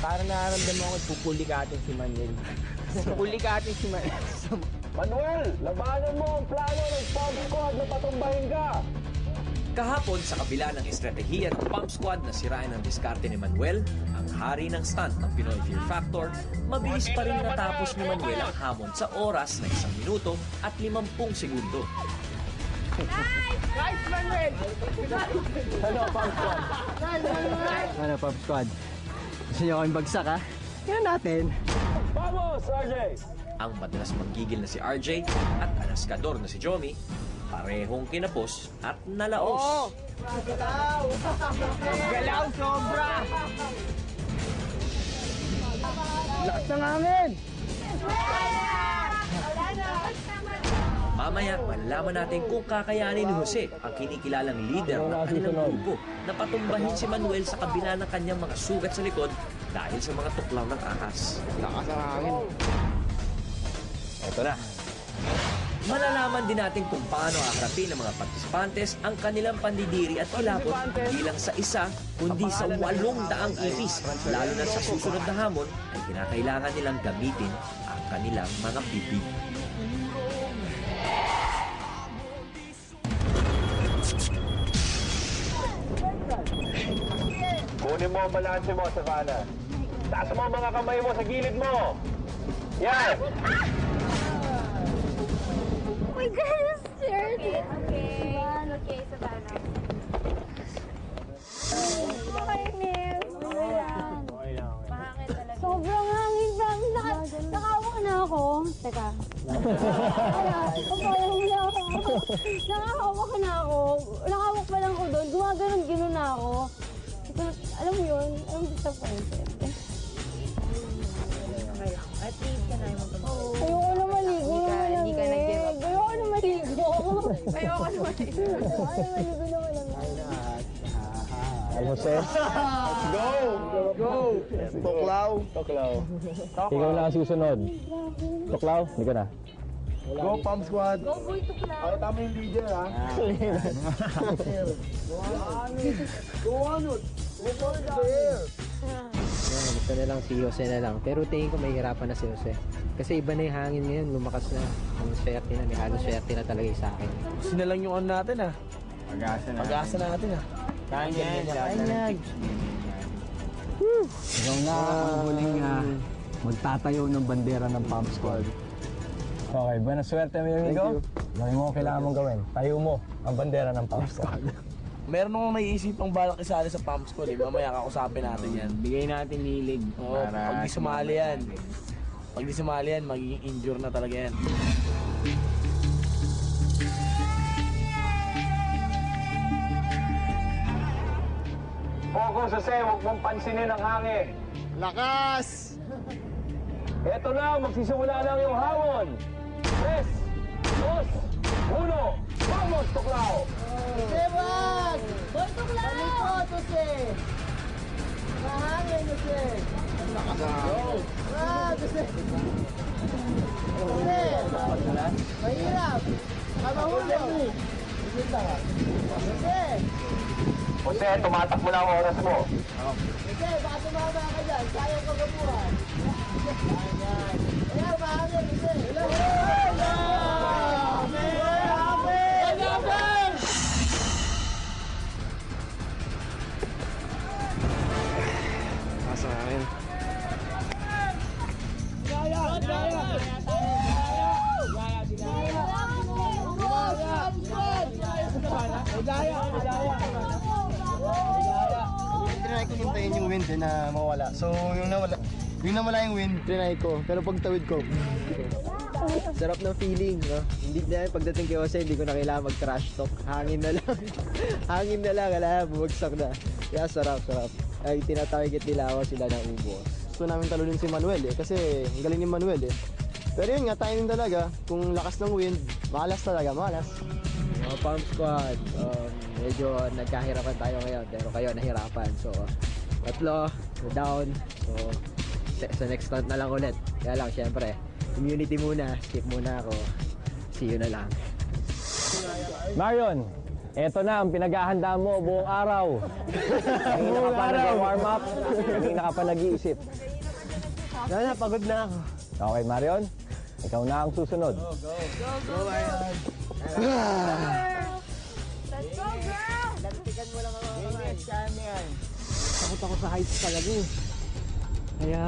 Parang nararamdaman ko pupulikatin si Manuel. Pupulikatin si Manuel. Manuel, labanan mo ang plano ng Pump Squad na patumbahin ka! Kahapon, sa kabila ng estratehiya ng Pump Squad na sirain ang diskarte ni Manuel, ang hari ng stunt ng Pinoy Fear Factor, mabilis pa rin natapos ni Manuel ang hamon sa oras na 1 minuto at 50 segundo. Guys, Manuel! Ano, Pump Squad? Ano, Pop Squad? Gusto niyo kaming bagsak, ha? Yan natin. Vamos, RJ! Ang madalas manggigil na si RJ at anaskador na si Jomy, parehong kinapos at nalaos. Galaw, sobra! Lakas ng hangin! Mamaya, malalaman natin kung kakayanin ni Jose, ang kinikilalang leader ng kanilang grupo, na patumbahin si Manuel sa kabila ng kanyang mga sugat sa likod dahil sa mga tuklaw ng ahas. Lakas ng hangin. Ito na. Malalaman din natin kung paano haharapin ng mga partisipantes ang kanilang pandidiri at kilabot hindi lang sa isa, kundi sa 800 ipis. Lalo na sa susunod na hamon ay kinakailangan nilang gamitin ang kanilang mga bibig. Kunin mo ang balanse mo, Savannah. Taas mo ang mga kamay mo sa gilid mo. Yan! Oh my goodness, Charlie. Okay. Okay, Savannah. Okay, Miss. Okay lang. Mahangin talaga. Sobrang hangin, promise. Nakawak na ako. Teka. Kapayang na ako. Nakahawak na ako. Nakawak pa lang ako doon. Gumaganon na ako. Alam mo yun? I'm disappointed. At least ka na yung Ayoko na maligo naman lang. Hindi ka nag-give up. Ayoko na maligo. Ayoko na maligo. Ayoko na maligo naman lang. Ay, Jose. Let's go! Go! Tuklaw. Tuklaw. Ikaw na ang susunod. Tuklaw, hindi ka na. Go, Pump Squad. Go, boy, tukla. Ay, tama yung leader, ha? Go on it. Go on there. Gusto na lang si Jose na lang. Pero tingin ko mahihirapan na si Jose. Kasi iba na yung hangin ngayon, lumakas na. Ang swerte na, may halos swerte na talaga yung sa akin. Gusto na lang yung on natin, ha? Pag-asa natin, ha? Kanya yan. Ikaw na ang huling magtatayo ng bandera ng Pump Squad. Okay, buena swerte mo yung amigo. Gawin mo ang kailangan mong gawin. Tayo mo ang bandera ng Pump Squad. Meron akong naiisipang balak isali sa Pump Squad, eh. Mamaya kakusapin natin yan. Bigay natin hilig. Oo, pag di sumali yan. Pag di sumali yan, magiging injure na talaga yan. Focus, Jose. Huwag mong pansinin ang hangin. Lakas! Eto na, magsisimula na yung hamon. 3, 2, 1. Vamos, Tuklaw! Sebas! Boy, tukla! Talikot, Jose! Mahangin, Jose! Jose! Jose! Mahirap! Kamahulog! Jose! Jose, tumatakbo na ang oras mo. Jose, baka tumama ka dyan. Sayang ka mabuhay. Ayan, mahangin, Jose! Nasa akin. Trinay ko hintayin yung wind na mawala. So, yung nawala yung wind, trinay ko. Pero pag tawid ko, Sarap ng feeling, no? Hindi na pagdating kay Jose, hindi ko na kailangan mag-trash talk. Hangin na lang. Hangin na lang, alam, bumagsak na. Kaya sarap. Ay, tinatarget nila ako sila ng ubos. gusto namin talunin si Manuel kasi ang galing ni Manuel Pero yun nga, timing talaga. Kung lakas ng wind, malas talaga, malas. Mga Pump Squad, medyo nagkahirapan tayo ngayon, pero kayo nahirapan. So, tatlo, down. So, sa next stunt na lang ulit. Kaya lang, syempre, immunity muna. Skip muna ako. See you na lang. Marion, Eto na ang pinaghahanda mo buong araw. Kanina ka pa nag-warm up, kanina ka pa nag-iisip. Wala, pagod na ako. Okay, Marion, ikaw na ang susunod. Let's go, girl! Latikan mo lang ang mga kamay. Takot ako sa heights talaga eh. Kaya,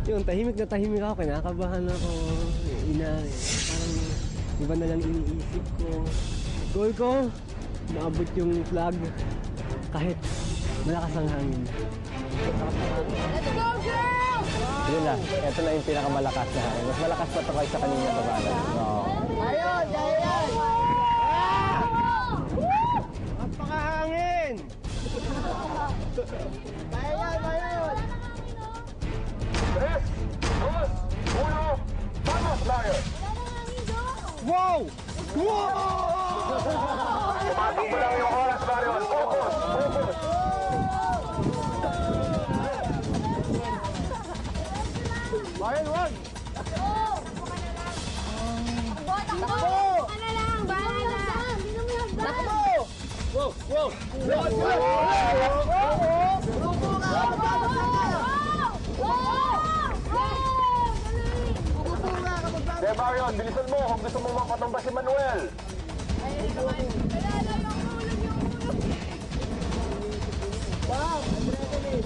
yun, tahimik na tahimik ako. Kinakabahan ako. Parang iba na lang iniisip ko. Goal ko, maabot yung flag kahit malakas ang hangin. Let's go, girl! Yun na, eto na yung pinakamalakas na hangin. Mas malakas pa ito kaysa kanina sa balan. Oo. Ayun! Ayun! Napakahangin! Ayun! Ayun! 3, 2, 1, vamos, Marion! Wow! Wow! Tumatakbo lang yung oras, Marion. Focus! Focus! Marion, wag! Takbo! Ano lang, bahala! Hindi mo yung Takbo! Wow! Wow! Wow! De Marion, bilisan mo kung gusto mo mapatumba si Manuel. Wow! Adrenaline!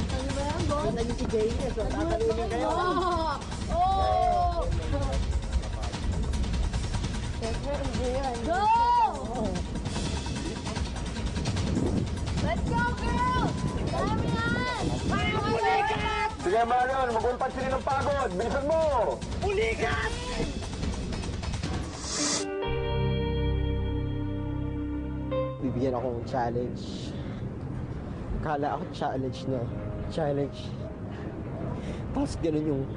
Ano ba yan, boss? Naging si Jaynes, so tatalunin kayo. Go! Let's go, girl! Dami yan! Sige Marion, magulpat sila ng pagod. Bilisan mo! Bibigyan akong challenge. Kala ako challenge na. Challenge. Tapos ganun yung